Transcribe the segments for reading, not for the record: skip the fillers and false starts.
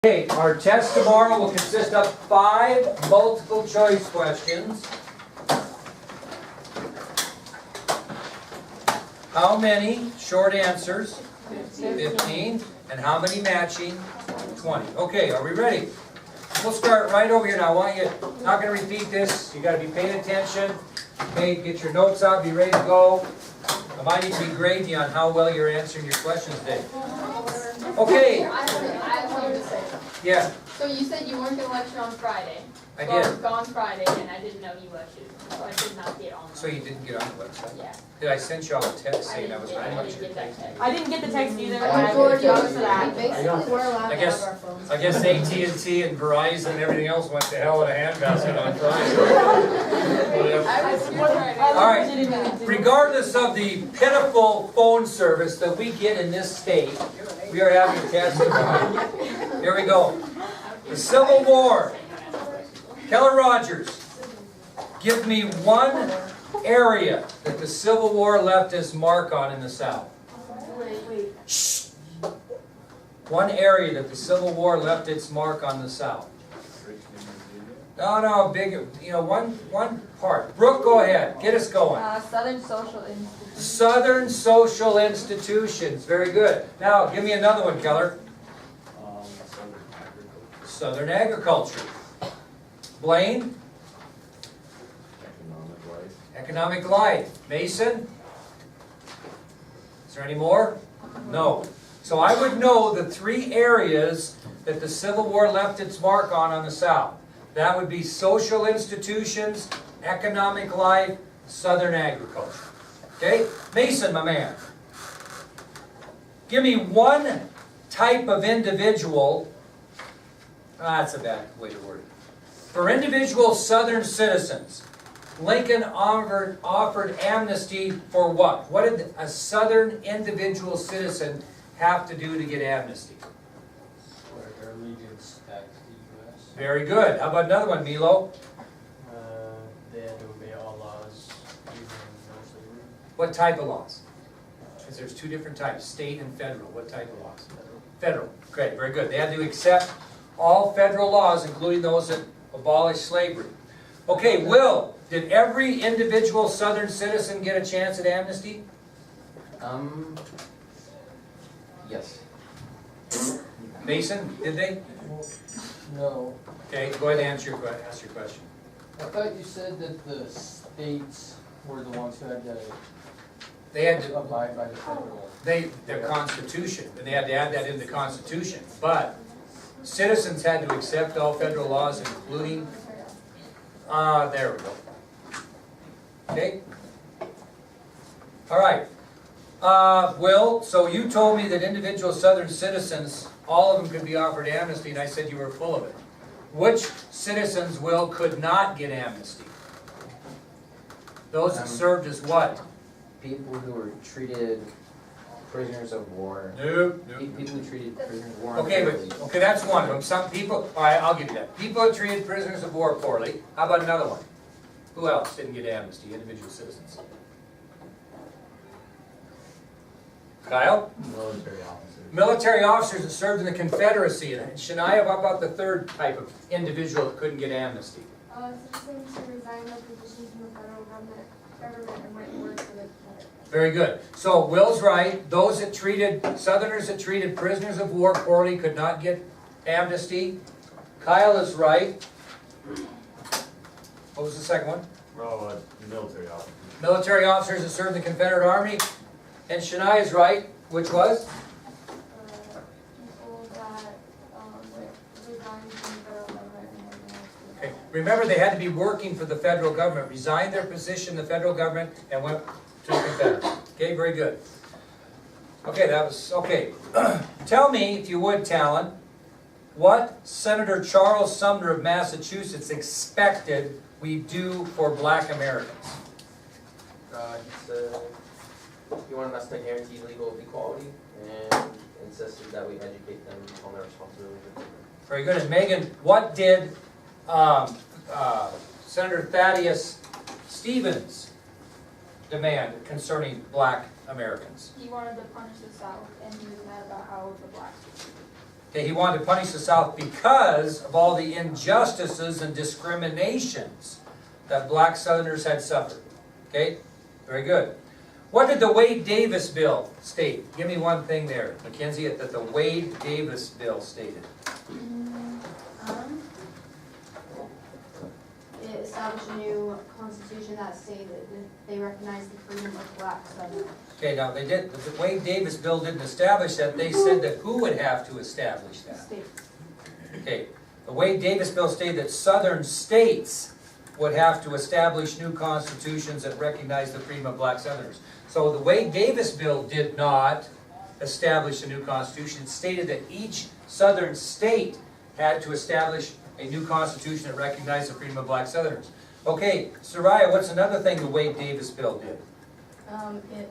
Okay, our test tomorrow will consist of 5 multiple choice questions. How many short answers? 15. And how many matching? 20. Okay, are we ready? We'll start right over here now. I want you, not going to repeat this. You got to be paying attention. Okay, get your notes out, be ready to go. I might need to be grading you on how well you're answering your questions today. Okay. I wanted to say. Yeah. So you said you weren't going to lecture on Friday. I So I did. was gone Friday and I didn't know you lectured. So I did not get on. So you didn't get on the website? Yeah. Did I send you all a text saying I was going to I lecture? didn't get that text. I didn't get the text either. I forwarded you to that. Basically, we're allowed I to guess- have our phones. I guess AT&T and Verizon and everything else went to hell in a handbasket on Friday. I was here Friday. All right. Regardless of the pitiful phone service that we get in this state, we are having a test tomorrow. Here we go. The Civil War. Keller Rogers, give me one area that the Civil War left its mark on in the South. Shh. One area that the Civil War left its mark on the South. No, big, one part. Brooke, go ahead. Get us going. Southern Social Institute. Southern social institutions. Very good. Now, give me another one, Keller. Southern agriculture. Blaine? Economic life. Mason? Is there any more? No. So I would know the 3 areas that the Civil War left its mark on the South. That would be social institutions, economic life, southern agriculture. Okay? Mason, my man. Give me one type of individual. That's a bad way to word it. For individual southern citizens, Lincoln offered amnesty for what? What did a southern individual citizen have to do to get amnesty? Swear their allegiance back to the U.S. Very good. How about another one, Milo? They had to obey all laws, even no slavery. What type of laws? Because there's 2 different types, state and federal. What type of laws? Federal. Great, very good. They had to accept all federal laws, including those that abolished slavery. Okay, Will, did every individual southern citizen get a chance at amnesty? Yes. Mason, did they? No. Okay, go ahead and ask your question. I thought you said that the states were the ones who had to They had to, abide by the federal. their constitution, and they had to add that in the constitution. But citizens had to accept all federal laws, including, there we go. Okay? All right. Will, so you told me that individual southern citizens, all of them could be offered amnesty, and I said you were full of it. Which citizens, Will, could not get amnesty? Those that served as what? People who were treated prisoners of war. Nope. People who treated prisoners of war. Okay, unfairly. but that's one of them. Some people, all right, I'll give you that. People who treated prisoners of war poorly. How about another one? Who else didn't get amnesty? Individual citizens. Kyle? Military officers. Military officers that served in the Confederacy. And Shania, how about the 3rd type of individual that couldn't get amnesty? Citizens who resign their positions in the federal government and went and worked for the Confederacy. Very good. So Will's right. Those that treated, Southerners that treated prisoners of war poorly could not get amnesty. Kyle is right. What was the second one? Military officers. Military officers that served in the Confederate Army. And Shania is right. Which was? People that resigned from the federal government and went and worked for the Okay. Remember, they had to be working for the federal government, resigned their position in the federal government, and went to the Confederacy. Okay, very good. Okay, that was, okay. Tell me, if you would, Talon, what Senator Charles Sumner of Massachusetts expected we do for black Americans? He said he wanted us to guarantee legal equality and insisted that we educate them on their responsibilities. Very good. And Megan, what did Senator Thaddeus Stevens demand concerning black Americans? He wanted to punish the South and he was mad about how the blacks were treated. Okay, he wanted to punish the South because of all the injustices and discriminations that black Southerners had suffered. Okay, very good. What did the Wade-Davis bill state? Give me one thing there, Mackenzie, that the Wade-Davis bill stated. It established a new constitution that stated that they recognized the freedom of black Southerners. Okay, now they did, the Wade-Davis bill didn't establish that. They said that who would have to establish that? States. Okay, the Wade-Davis bill stated that Southern states would have to establish new constitutions that recognize the freedom of black Southerners. So the Wade-Davis bill did not establish a new constitution. It stated that each Southern state had to establish a new constitution that recognized the freedom of black Southerners. Okay, Soraya, what's another thing the Wade-Davis bill did? It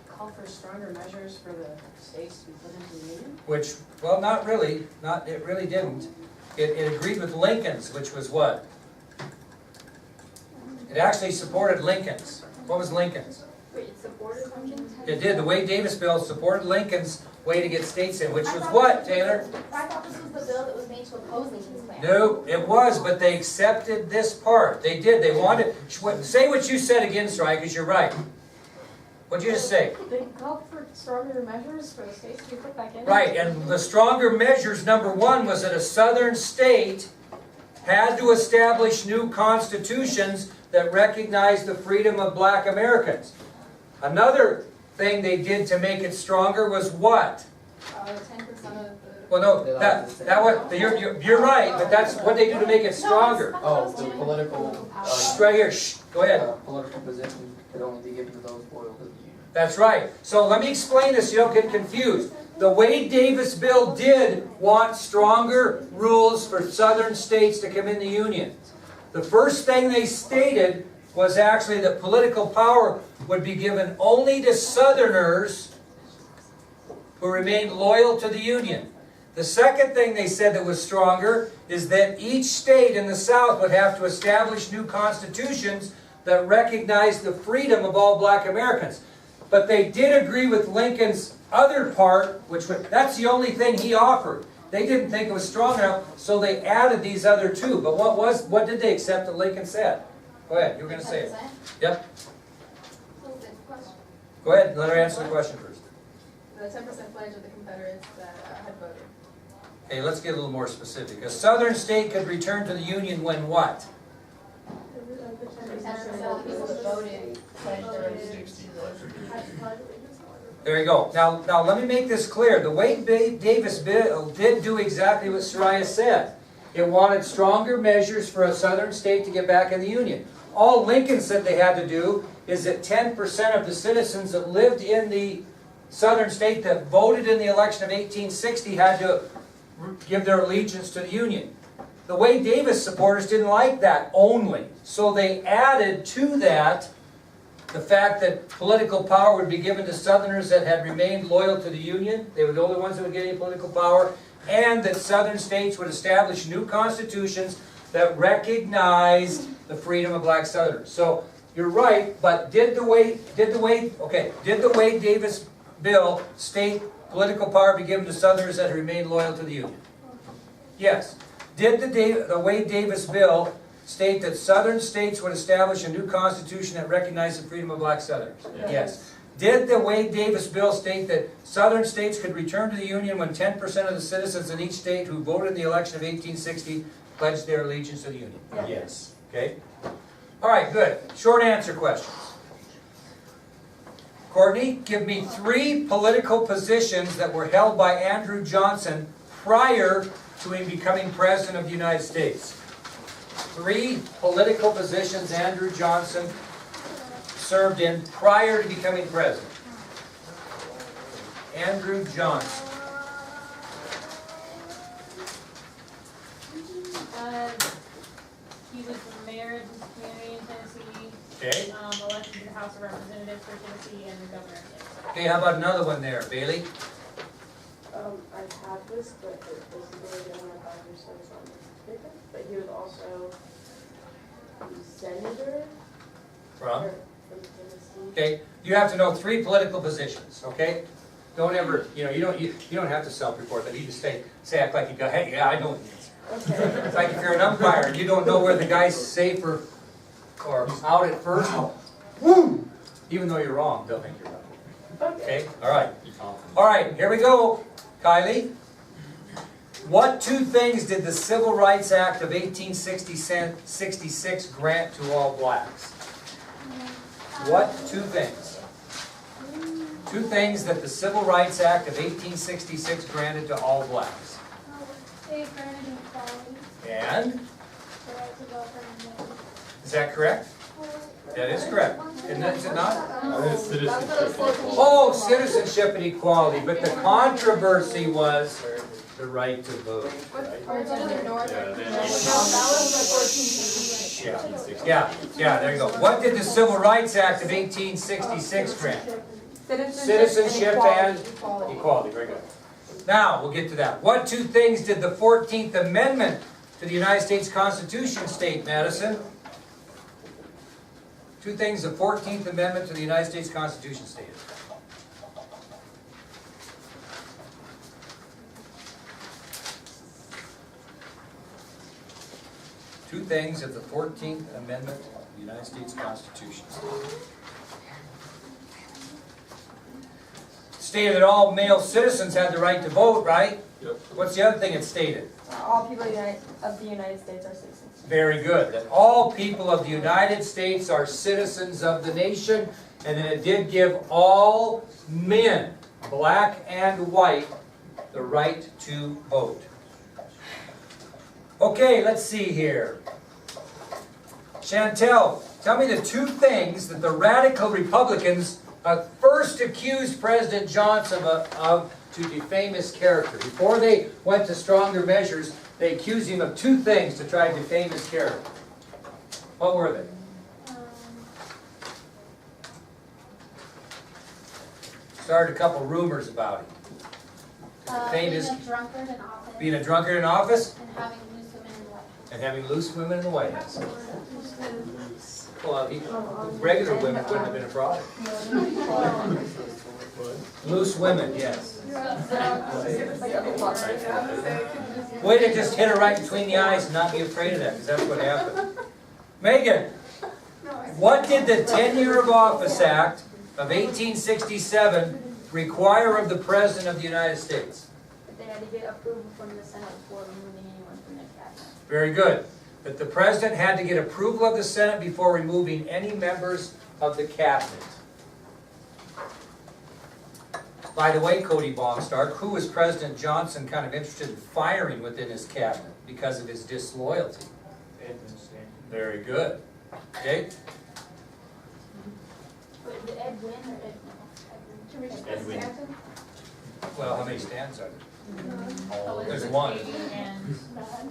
called for stronger measures for the states to be put into the union. Which, well, not really. It really didn't. It agreed with Lincoln's, which was what? It actually supported Lincoln's. What was Lincoln's? Wait, it supported something? It did. The Wade-Davis bill supported Lincoln's way to get states in, which was what, Taylor? I thought this was the bill that was made to oppose Lincoln's plan. No, it was, but they accepted this part. They did. They wanted, say what you said again, Soraya, because you're right. What'd you just say? They called for stronger measures for the states to be put back in. Right, and the stronger measures, number one, was that a southern state had to establish new constitutions that recognized the freedom of black Americans. Another thing they did to make it stronger was what? 10% of the. Well, no, that was, you're right, but that's what they do to make it stronger. Oh, the political, Right here, shh, go ahead. political position could only be given to those loyal to the union. That's right. So let me explain this so you don't get confused. The Wade-Davis bill did want stronger rules for southern states to come in the Union. The first thing they stated was actually that political power would be given only to Southerners who remained loyal to the Union. The second thing they said that was stronger is that each state in the South would have to establish new constitutions that recognized the freedom of all black Americans. But they did agree with Lincoln's other part, which was, that's the only thing he offered. They didn't think it was strong enough, so they added these other two. But what did they accept that Lincoln said? Go ahead, you were going to say it. Yep. Go ahead, let her answer the question first. The 10% pledge of the Confederates that had voted. Okay, let's get a little more specific. A southern state could return to the Union when what? 10% of the people that voted pledged their allegiance to the. There you go. Now let me make this clear. The Wade-Davis bill did do exactly what Soraya said. It wanted stronger measures for a southern state to get back in the Union. All Lincoln said they had to do is that 10% of the citizens that lived in the southern state that voted in the election of 1860 had to give their allegiance to the Union. The Wade-Davis supporters didn't like that only. So they added to that the fact that political power would be given to Southerners that had remained loyal to the Union. They were the only ones that would get any political power. And that Southern states would establish new constitutions that recognized the freedom of black Southerners. So you're right, but did the Wade-Davis bill state political power be given to Southerners that had remained loyal to the Union? Yes. Did the Wade-Davis bill state that Southern states would establish a new constitution that recognized the freedom of black Southerners? Yes. Did the Wade-Davis bill state that Southern states could return to the Union when 10% of the citizens in each state who voted in the election of 1860 pledged their allegiance to the Union? Yes. Okay. All right, good. Short answer questions. Courtney, give me 3 political positions that were held by Andrew Johnson prior to him becoming President of the United States. 3 political positions Andrew Johnson served in prior to becoming President. Andrew Johnson. He was the mayor of his community in Tennessee, Okay. elected to the House of Representatives for Tennessee, and the governor of Tennessee. Okay, how about another one there, Bailey? I have this, but it was really the one about your son's on the paper. But he was also the senator From? from Tennessee. Okay, you have to know 3 political positions, okay? don't ever, you don't have to self-report that. You just say act like you go, hey, yeah, I know the answer. Okay. It's like if you're an umpire and you don't know where the guy's safe or out at first, woo! Even though you're wrong, they'll think you're right. Okay, all right. All right, here we go, Kylie. What two things did the Civil Rights Act of 1866 grant to all blacks? What two things? Two things that the Civil Rights Act of 1866 granted to all blacks. They granted equality, And, the right to vote for men. is that correct? That is correct. Isn't it, is it not? Oh, citizenship and equality, but the controversy was the right to vote. Yeah, there you go. What did the Civil Rights Act of 1866 grant? Citizenship and equality, very good. Now, we'll get to that. What two things did the 14th Amendment to the United States Constitution state, Madison? Two things the 14th Amendment to the United States Constitution stated. Two things that the 14th Amendment to the United States Constitution stated. Stated that all male citizens had the right to vote, right? Yep. What's the other thing it stated? All people of the United States are citizens. Very good. That all people of the United States are citizens of the nation, and then it did give all men, black and white, the right to vote. Okay, let's see here. Chantel, tell me the two things that the radical Republicans first accused President Johnson of to defame his character. Before they went to stronger measures, they accused him of two things to try to defame his character. What were they? Started a couple rumors about him. Being a drunkard in office. Being a drunkard in office And having loose women in the White House. and having loose women in the White House. Well, regular women wouldn't have been a problem. Loose women, yes. Way to just hit her right between the eyes and not be afraid of that, because that's what happened. Megan, what did the Tenure of Office Act of 1867 require of the President of the United States? But they had to get approval from the Senate before removing anyone from their cabinet. Very good. That the President had to get approval of the Senate before removing any members of the Cabinet. By the way, Cody Baumstark, who was President Johnson kind of interested in firing within his Cabinet because of his disloyalty? Very good. Okay? Wait, did Ed win or Ed no? Edwin. Well, how many stands are there? Oh, There's it was one. Katie and-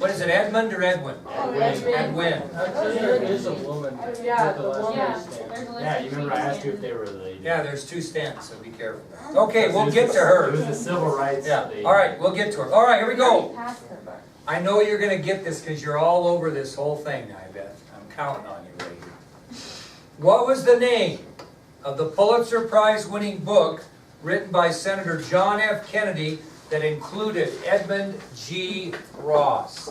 What is it, Edmund or Edwin? Edwin. There is a woman. Yeah, with the last woman. Yeah, name stand. there's a list Yeah, of you remember I asked you if three they were related. Yeah, there's two stands, so be careful. Okay, we'll get to her. It was the civil rights. Yeah, they- all right, we'll get to her. All right, here we go. Passed her, but I know you're going to get this because you're all over this whole thing, I bet. I'm counting on you right here. What was the name of the Pulitzer Prize winning book written by Senator John F. Kennedy that included Edmund G. Ross?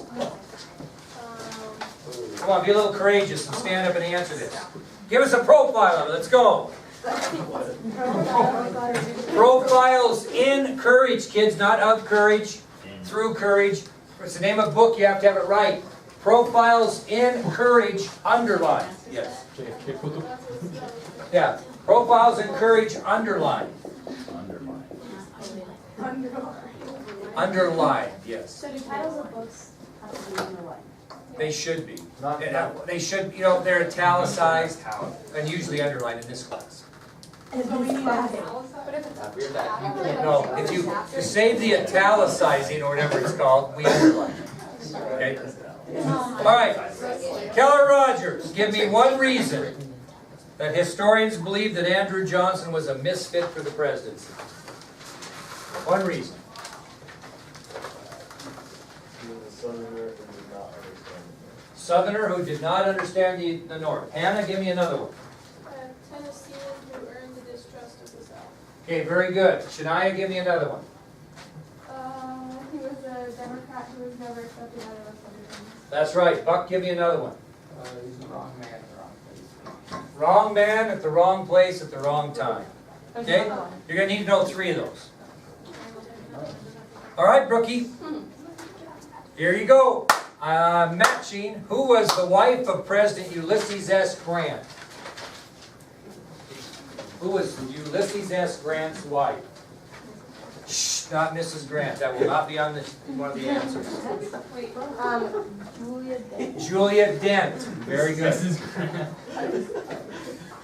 Come on, be a little courageous and stand up and answer this. Give us a profile of it. Let's go. Profiles in courage, kids, not of courage, through courage. It's the name of a book, you have to have it right. Profiles in courage, underline. Yes. Yeah. Profiles in courage, underline. Underline, yes. So do titles of books have to be underlined? They should be. Not They should, they're italicized and usually underlined in this class. But if it's We're back. No, if you save the italicizing or whatever it's called, we underline it. Okay? All right. Keller Rogers, give me one reason that historians believe that Andrew Johnson was a misfit for the presidency. One reason. Southerner who did not understand the North. Hannah, give me another one. Tennessean who earned the distrust of the South. Okay, very good. Shania, give me another one. He was a Democrat who was never accepted by the Republicans. That's right. Buck, give me another one. He's the wrong man in the wrong place. Wrong man at the wrong place at the wrong time. There's Okay? another one. You're gonna need to know 3 of those. All right, Brookie. Here you go. Matching. Who was the wife of President Ulysses S. Grant? Who was Ulysses S. Grant's wife? Shh, not Mrs. Grant. That will not be on the, one of the answers. Julia Day. Julia Dent. Very good.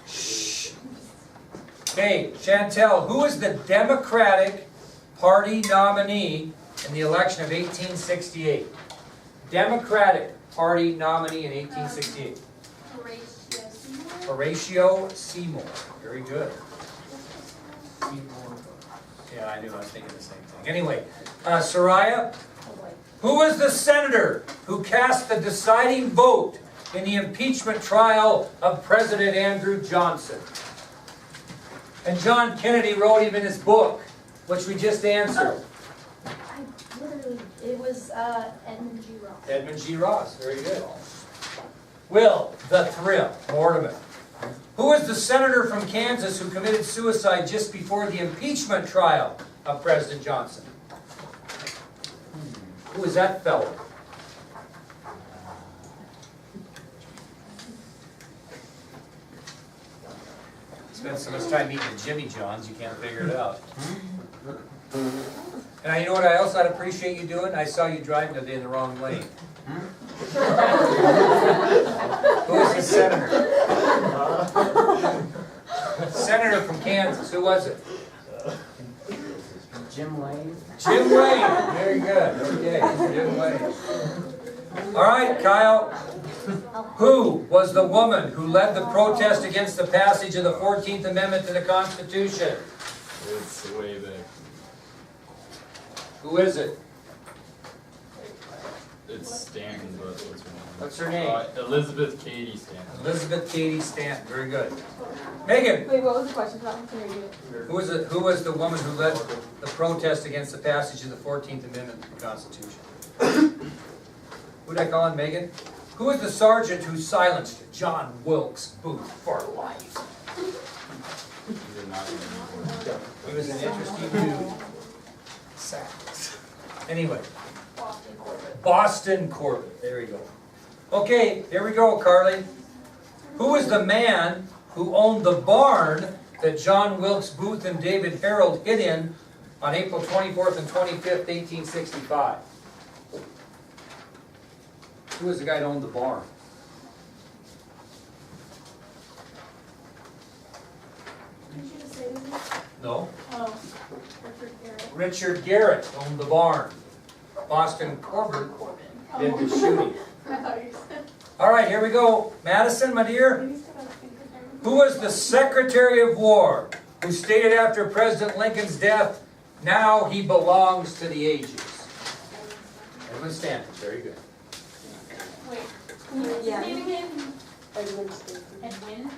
Shh. Okay, Chantel, who was the Democratic Party nominee in the election of 1868? Democratic Party nominee in 1868. Horatio Seymour. Very good. Yeah, I knew I was thinking the same thing. Anyway, Soraya, who was the senator who cast the deciding vote in the impeachment trial of President Andrew Johnson? And John Kennedy wrote him in his book, which we just answered. It was Edmund G. Ross. Edmund G. Ross, very good. Will, the thrill, Mortimer. Who was the senator from Kansas who committed suicide just before the impeachment trial of President Johnson? Who is that fellow? Spent so much time eating at Jimmy John's, you can't figure it out. And you know what I else I'd appreciate you doing? I saw you driving today in the wrong lane. Who was the senator? Senator from Kansas, who was it? Jim Lane. Jim Lane, very good, okay, Jim Lane. All right, Kyle, who was the woman who led the protest against the passage of the 14th Amendment to the Constitution? It's way back. Who is it? It's Stanton, but what's her name? What's her name? Elizabeth Cady Stanton. Elizabeth Cady Stanton, very good. Megan, Wait, what was the question? Can you repeat it? who was the woman who led the protest against the passage of the 14th Amendment to the Constitution? Who did I call him, Megan? Who was the sergeant who silenced John Wilkes Booth for life? He's a not even- He was an interesting dude. Anyway. Boston Corbett. There you go. Okay, here we go, Carly. Who was the man who owned the barn that John Wilkes Booth and David Harold hid in on April 24th and 25th, 1865? Who was the guy that owned the barn? Did you just say his name? No. Oh, Richard Garrett. Richard Garrett owned the barn. Boston Corbett did the shooting. I thought you said. All right, here we go. Madison, my dear. Maybe he's got a finger there. Who was the Secretary of War who stated after President Lincoln's death, "Now he belongs to the ages"? Edwin Stanton, very good. Wait, Yeah. name again? Edmund Stanton. Edwin?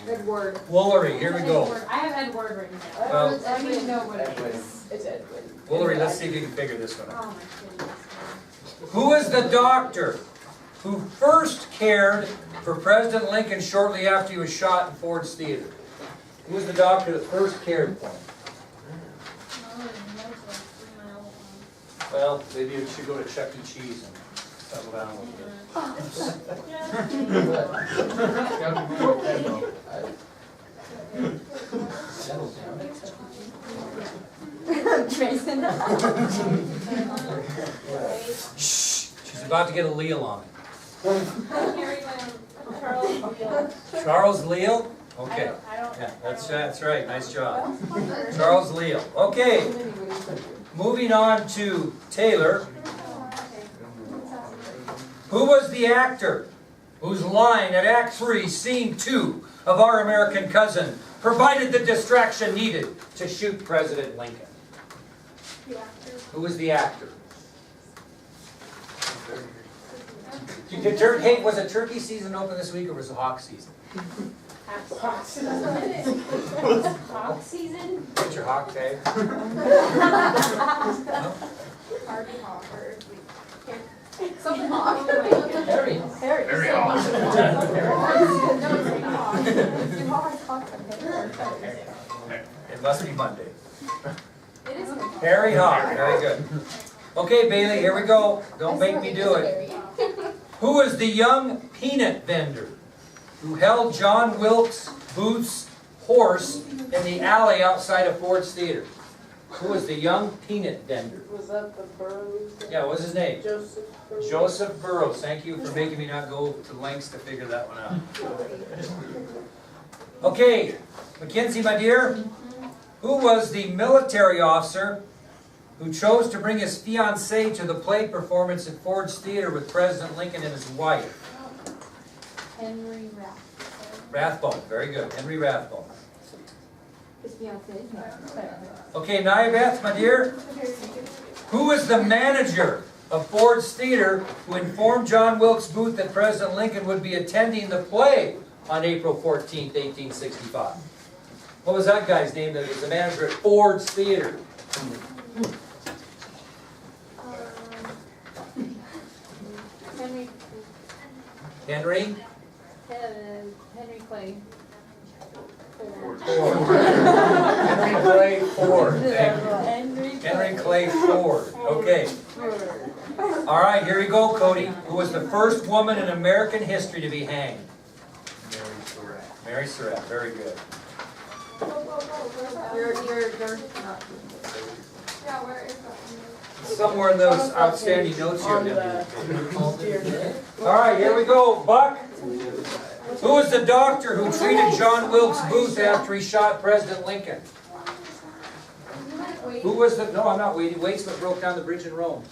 Edward. Woolery, here we go. Edward. I have Edward written down. Well, I don't even know what it Edwin. is. It's Edwin. Woolery, let's see if you can figure this one out. Oh my goodness. Who is the doctor who first cared for President Lincoln shortly after he was shot in Ford's Theater? Who was the doctor that first cared for him? Well, maybe you should go to Chuck E. Cheese and settle down a little bit. Settle down. Mason. Shh, she's about to get a Leal on it. Charles Leal. Charles Leal? Okay. I don't. Yeah, that's right. Nice job. Charles Leal. Okay. Moving on to Taylor. Who was the actor whose line at Act 3, Scene 2 of Our American Cousin provided the distraction needed to shoot President Lincoln? The actor. Who was the actor? Hey, was it turkey season open this week or was it hawk season? Hawk season. Hawk season? Get your hawk tag. Hardy Hopper. Something hawk. Harry. Harry. Very awesome. No, it's not hawk. You always hawk on Harry. It must be Monday. It is. Harry Hawk, very good. Okay, Bailey, here we go. Don't make me do it. Who was the young peanut vendor who held John Wilkes Booth's horse in the alley outside of Ford's Theater? Who was the young peanut vendor? Was that the Burroughs? Yeah, what was his name? Joseph Burroughs. Joseph Burroughs. Thank you for making me not go to lengths to figure that one out. Okay, Mackenzie, my dear, who was the military officer who chose to bring his fiancée to the play performance at Ford's Theater with President Lincoln and his wife? Henry Rathbone, very good. Henry Rathbone. His fiancée. Okay, Nyabeth, my dear, who was the manager of Ford's Theater who informed John Wilkes Booth that President Lincoln would be attending the play on April 14th, 1865? What was that guy's name that was the manager at Ford's Theater? Henry. Henry? Henry Clay. Ford. Henry Clay Ford. Thank you. Henry Clay Ford. Okay. All right, here we go, Cody. Who was the first woman in American history to be hanged? Mary Surratt. Mary Surratt. Very good. You're not. Yeah, where is that? Somewhere in those outstanding notes you On have. the. All right, here we go. Buck. Who was the doctor who treated John Wilkes Booth after he shot President Lincoln? Who was the? No, I'm not waiting. Waits what broke down the bridge in Rome.